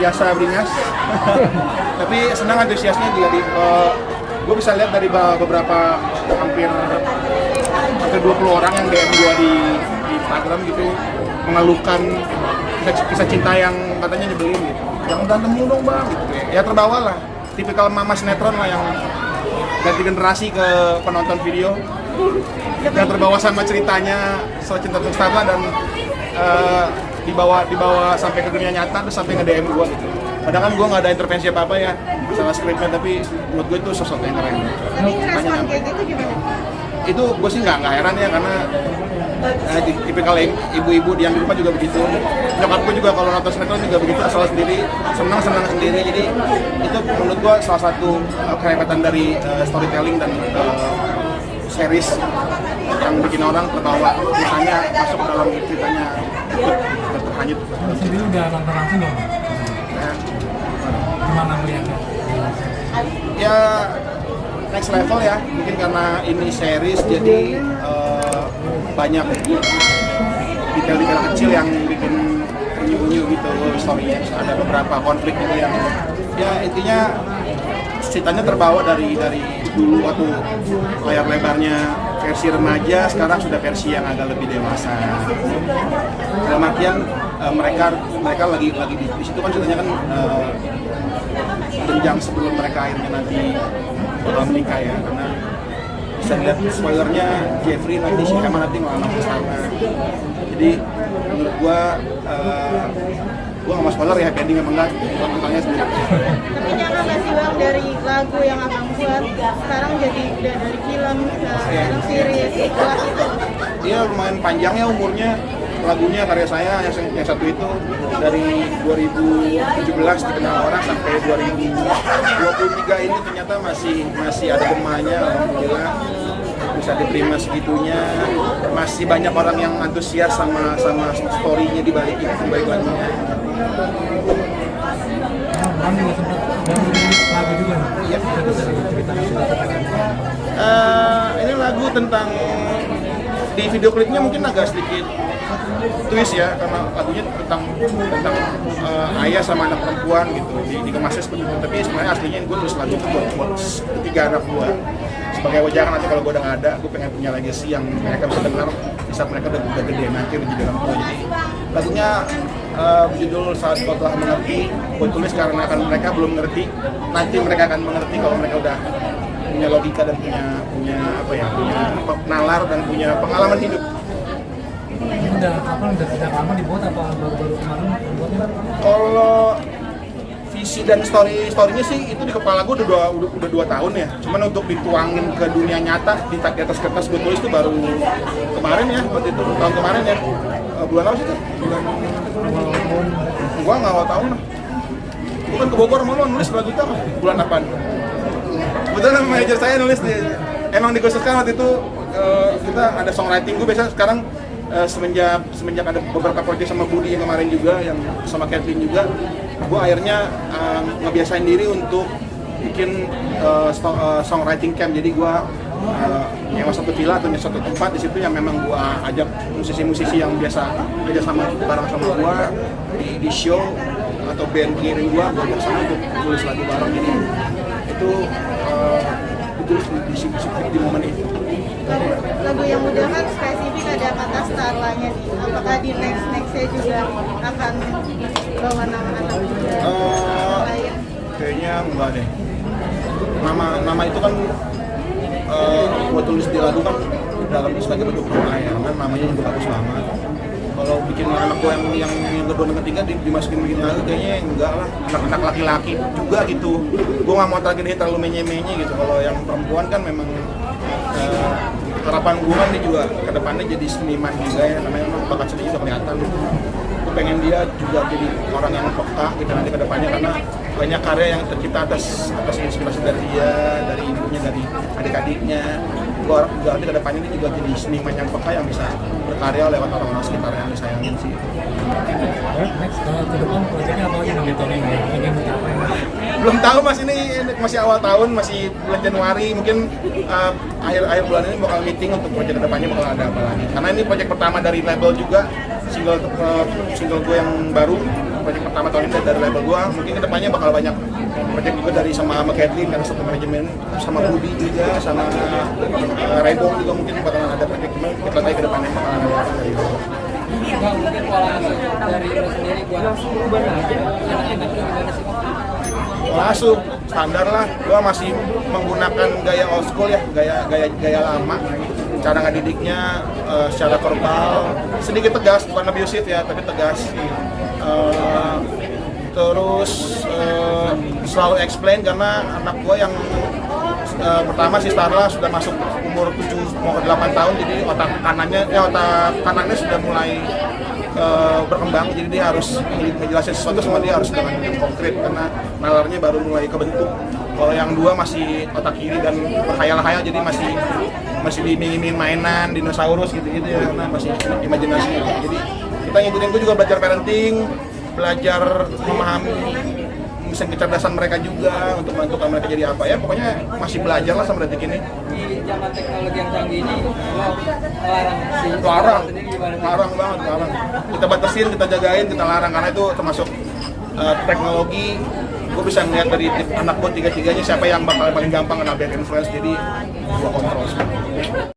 biasa beringas. Tapi senang antusiasnya juga gue bisa lihat dari beberapa hampir 20 orang yang DM gue di Instagram gitu mengeluhkan kisah cinta yang katanya nyebelin gitu. Jangan berantem mulu dong bang gitu ya. Terbawa lah, tipikal mama sinetron lah yang ganti generasi ke penonton video yang terbawa sama ceritanya soal cinta Tungstarla dan dibawa sampai ke dunia nyata terus sampai nge-DM gue gitu. Padahal kan gue nggak ada intervensi apa-apa ya masalah skripnya, tapi menurut gue itu sesuatu yang keren. Tapi respon kayak gitu gimana? Itu gue sih nggak heran ya, karena tipikal ibu-ibu yang di rumah juga begitu. Nyokap gue juga kalau nonton sinetron juga begitu, asal sendiri, senang sendiri. Jadi itu menurut gue salah satu kehebatan dari storytelling dan series yang bikin orang terbawa, misalnya masuk ke dalam ceritanya ikut terhanyut. Jadi udah nonton langsung dong? Gimana melihatnya? Ya next level ya, mungkin karena ini series jadi banyak detail-detail kecil yang bikin unyu-unyu gitu story-nya. Ada beberapa konflik gitu yang ya intinya ceritanya terbawa dari dulu waktu layar lebarnya versi remaja, sekarang sudah versi yang agak lebih dewasa. Dalam artian mereka lagi di situ kan ceritanya kan jenjang sebelum mereka akhirnya nanti menikah ya, karena bisa lihat spoilernya Jeffrey nanti si Emma nanti ngelamar ke sana. Jadi menurut gua nggak mau spoiler ya, happy ending apa enggak, gua nontonnya sendiri. Tapi nyangka nggak sih bang, dari lagu yang abang buat sekarang jadi udah dari film ke film series buat itu? Iya lumayan panjang ya umurnya lagunya, karya saya yang satu itu dari 2017 dikenal orang sampai 2023 ini ternyata masih ada gemanya, alhamdulillah bisa diterima segitunya. Masih banyak orang yang antusias sama story-nya di balik lagunya. Bang juga sempat rilis lagu juga nih? Iya. Ini lagu tentang, di video klipnya mungkin agak sedikit twist ya, karena lagunya tentang ayah sama anak perempuan gitu, dikemasnya seperti itu. Tapi sebenarnya aslinya gue tulis lagu itu buat ketiga anak gue, sebagai wajangan nanti kalau gue udah nggak ada, gue pengen punya legacy yang mereka bisa dengar di saat mereka udah gede nanti udah jadi orang tua. Jadi lagunya berjudul Saat Kau Telah Mengerti. Gue tulis karena kan mereka belum ngerti, nanti mereka akan mengerti kalau mereka udah punya logika dan punya nalar dan punya pengalaman hidup. Ini udah sejak lama dibuat apa baru-baru kemarin dibuatnya? Kalau visi dan story-nya sih itu di kepala gue udah 2 tahun ya. Cuman untuk dituangin ke dunia nyata di atas kertas gue tulis itu baru kemarin ya, waktu itu tahun kemarin ya. Bulan apa sih itu? Gua nggak awal tahun lah. Bukan ke Bogor mau nulis lagu itu apa? Bulan apaan? Kebetulan manajer saya nulis emang dikhususkan waktu itu kita ada songwriting. Gue biasa sekarang semenjak ada beberapa proyek sama Budi yang kemarin juga, yang sama Kathleen juga, gue akhirnya ngebiasain diri untuk bikin songwriting camp. Jadi gue nyewa satu villa atau satu tempat di situ yang memang gue ajak musisi-musisi yang biasa aja sama bareng sama gue di show atau band kirim gue ajak sana untuk tulis lagu bareng. Jadi itu ditulis di momen itu. Lagu yang udah kan spesifik ada kata Starlanya nih. Apakah di nextnya juga akan bawa nama anak muda lain? Kayaknya enggak deh. Nama itu kan gue tulis di lagu kan dalam sebagai bentuk doa ya, kan namanya juga bagus banget. Kalau bikin anak gue yang kedua dan ketiga dimasukin bikin lagu, kayaknya enggak lah, anak-anak laki-laki juga gitu. Gue nggak mau targetin terlalu menye-menye gitu. Kalau yang perempuan kan memang harapan gue kan dia juga kedepannya jadi seniman juga ya, namanya memang bakat seni juga kelihatan. Gue pengen dia juga jadi orang yang peka gitu nanti kedepannya, karena banyak karya yang tercipta atas inspirasi dari dia, dari ibunya, dari adik-adiknya. Gue harap juga nanti kedepannya dia juga jadi seniman yang peka yang bisa berkarya lewat orang-orang sekitar yang disayangin sih. Next, ke depan proyeknya apa lagi nanti Tony ingin mencapai? Belum tahu mas, ini masih awal tahun, masih bulan Januari, mungkin akhir bulan ini bakal meeting untuk proyek kedepannya bakal ada apa lagi. Karena ini proyek pertama dari label juga, single gue yang baru, project pertama tahun ini dari label gue. Mungkin kedepannya bakal banyak project juga dari sama Kathleen karena satu manajemen, sama Budi juga, sama Raybong juga mungkin bakalan ada project, cuma kita lihat ke depannya bakalan ada dari itu. Bang, mungkin pola asuh dari lo sendiri buat anak-anak gimana sih? Pola asuh standar lah, gue masih menggunakan gaya old school ya, gaya lama. Cara ngedidiknya secara verbal sedikit tegas, bukan abusive ya, tapi tegas. Terus selalu explain karena anak gue yang pertama si Starla sudah masuk umur 7 mau ke 8 tahun, jadi otak kanannya sudah mulai berkembang, jadi dia harus menjelaskan sesuatu sama dia harus dengan konkret karena nalarnya baru mulai kebentuk. Kalau yang dua masih otak kiri dan berkhayal-khayal, jadi masih diiming-iming mainan dinosaurus gitu-gitu ya, karena masih imajinasi. Jadi kita ngikutin, gue juga belajar parenting, belajar memahami mesin kecerdasan mereka juga untuk menentukan mereka jadi apa ya, pokoknya masih belajar lah sama detik ini. Di zaman teknologi yang canggih ini, lo larang sih? Larang banget, larang. Kita batasin, kita jagain, kita larang karena itu termasuk teknologi. Gue bisa ngeliat dari anak gue tiga-tiganya siapa yang bakal paling gampang kena bad influence, jadi gue kontrol semua.